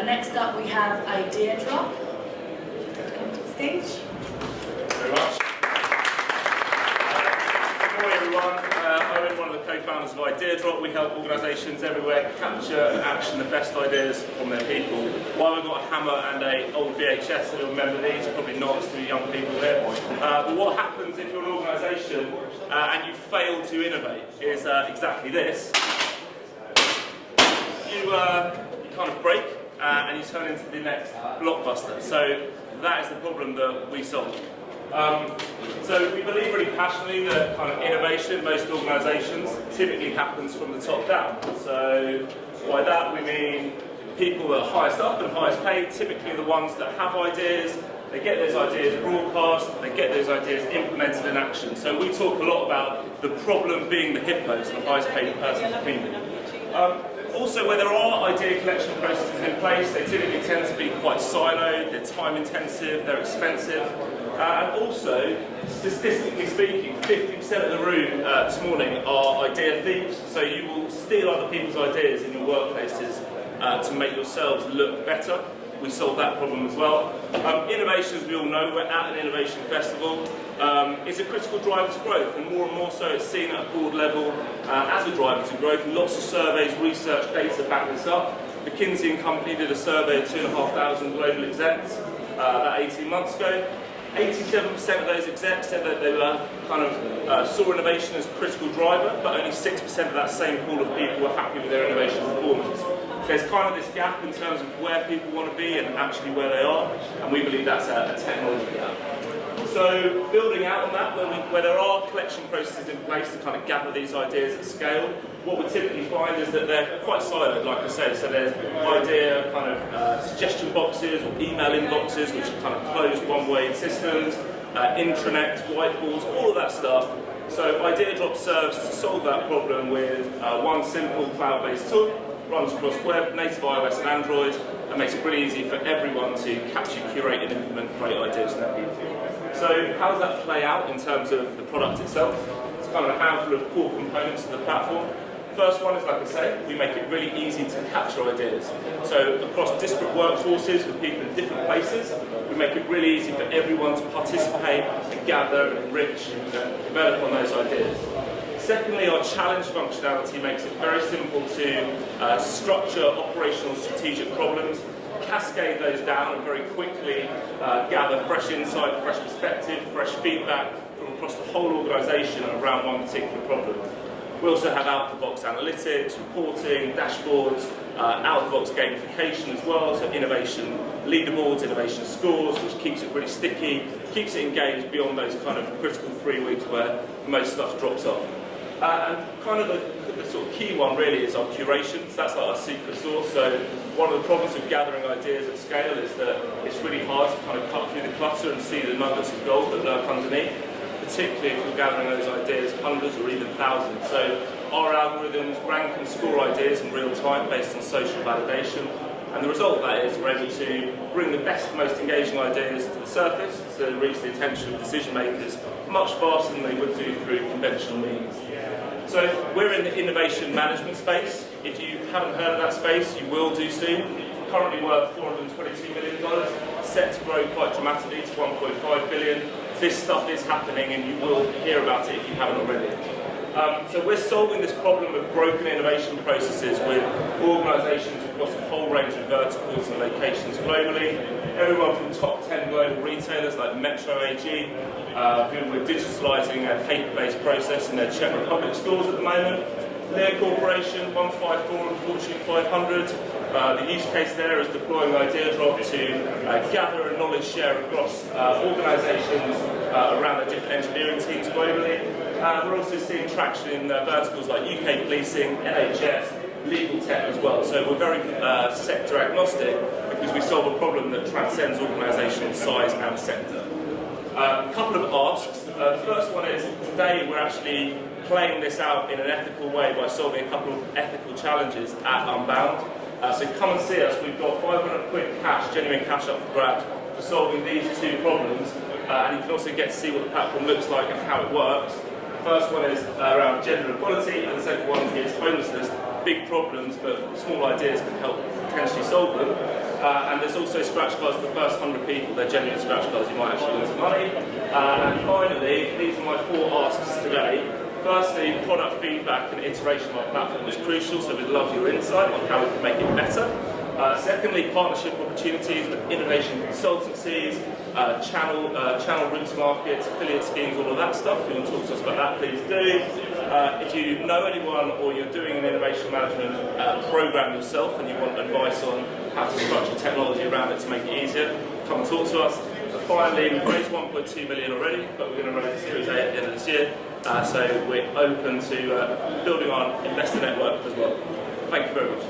Next up we have Ideadrop. Come to the stage. Thank you very much. Good morning everyone. I'm one of the co-founders of Ideadrop. We help organisations everywhere capture and action the best ideas from their people. While we've got a hammer and an old VHS, so you'll remember these, probably not, it's too young people here. But what happens if you're an organisation and you fail to innovate is exactly this. You kind of break and you turn into the next blockbuster. So that is the problem that we solve. So we believe really passionately that kind of innovation, most organisations, typically happens from the top down. So by that we mean people that are highest up and highest paid, typically the ones that have ideas, they get those ideas broadcast, they get those ideas implemented in action. So we talk a lot about the problem being the hippos, the highest paid person's opinion. Also, where there are idea collection processes in place, they typically tend to be quite siloed, they're time intensive, they're expensive, and also, statistically speaking, 50% of the room this morning are idea thieves, so you will steal other people's ideas in your workplaces to make yourselves look better. We solve that problem as well. Innovation, as we all know, we're at an innovation festival, is a critical driver to growth, and more so it's seen at a board level as a driver to growth. Lots of surveys, research, data back this up. McKinsey & Company did a survey of 2,500 global execs about 18 months ago. 87% of those execs said that they were saw innovation as a critical driver, but only 6% of that same pool of people were happy with their innovation performance. So there's kind of this gap in terms of where people want to be and actually where they are, and we believe that's a technology gap. So building out on that, where there are collection processes in place to kind of gather these ideas at scale, what we typically find is that they're quite siloed, like I said. So there's idea suggestion boxes or email inboxes, which are kind of closed one-way systems, intranets, whiteboards, all of that stuff. So Ideadrop serves to solve that problem with one simple cloud-based tool, runs across web, native iOS and Android, and makes it really easy for everyone to capture, curate and implement great ideas in their people. So how does that play out in terms of the product itself? It's kind of a handful of core components of the platform. First one is, like I say, we make it really easy to capture ideas. So across disparate workforces with people in different places, we make it really easy for everyone to participate and gather and enrich and develop on those ideas. Secondly, our challenge functionality makes it very simple to structure operational strategic problems, cascade those down and very quickly gather fresh insight, fresh perspective, fresh feedback from across the whole organisation around one particular problem. We also have out-of-the-box analytics, reporting, dashboards, out-of-the-box gamification as well, so innovation leaderboards, innovation scores, which keeps it really sticky, keeps it engaged beyond those kind of critical 3 weeks where most stuff drops off. And kind of the sort of key one really is our curation. So that's like our secret sauce. So one of the problems with gathering ideas at scale is that it's really hard to kind of cut through the clutter and see the nuggets of gold that lurk underneath, particularly if you're gathering those ideas hundreds or even thousands. So our algorithms rank and score ideas in real time based on social validation. And the result of that is we're able to bring the best, most engaging ideas to the surface, so they reach the attention of decision makers much faster than they would do through conventional means. So we're in the innovation management space. If you haven't heard of that space, you will do soon. Currently worth $422 million, set to grow quite dramatically to $1.5 billion. This stuff is happening and you will hear about it if you haven't already. So we're solving this problem of broken innovation processes with organisations across a whole range of verticals and locations globally. Everyone from top 10 global retailers like Metro AG, who we're digitalising a paper-based process in their Czech Republic stores at the moment. Lear Corporation, 154 and Fortune 500. The use case there is deploying Ideadrop to gather and knowledge share across organisations around their different engineering teams globally. We're also seeing traction in verticals like UK policing, NHS, legal tech as well. So we're very sector agnostic because we solve a problem that transcends organisational size and sector. A couple of asks. The first one is, today we're actually playing this out in an ethical way by solving a couple of ethical challenges at Unbound. So come and see us. We've got 500 quid cash, genuine cash up for grabs, for solving these two problems. And you can also get to see what the platform looks like and how it works. The first one is around gender equality, and the second one is homelessness. big problems, but small ideas can help potentially solve them. And there's also scratch cards for the first 100 people. They're genuine scratch cards. You might actually win some money. And finally, these are my 4 asks today. Firstly, product feedback and iteration of our platform is crucial, so we'd love your insight on how we can make it better. Secondly, partnership opportunities with innovation consultancies, channel route to markets, affiliate schemes, all of that stuff. If you want to talk to us about that, please do. If you know anyone or you're doing an innovation management program yourself and you want advice on how to structure technology around it to make it easier, come and talk to us. And finally, we've raised 1.2 million already, but we're going to raise a Series A at the end of this year. So we're open to building our investor network as well. Thank you very much.